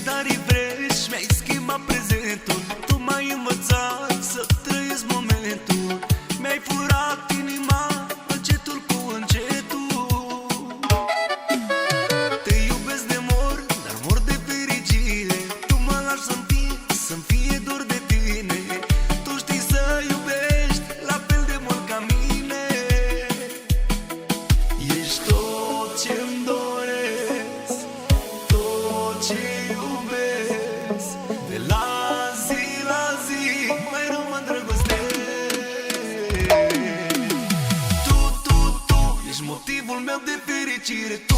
dar iubrești, mi-ai schimbat prezentul. Tu m-ai învățat să trăiesc momentul. Mi-ai furat inima încetul cu încetul. Te iubesc de mor, dar mor de fericire. Tu mă lași să-mi fie dor de tine. Tu știi să iubești la fel de mult ca mine. Ești tot ce-mi doresc, tot ce iubesc. De la zi la zi mai rău mă îndrăgostesc. Tu ești motivul meu de fericire. Tu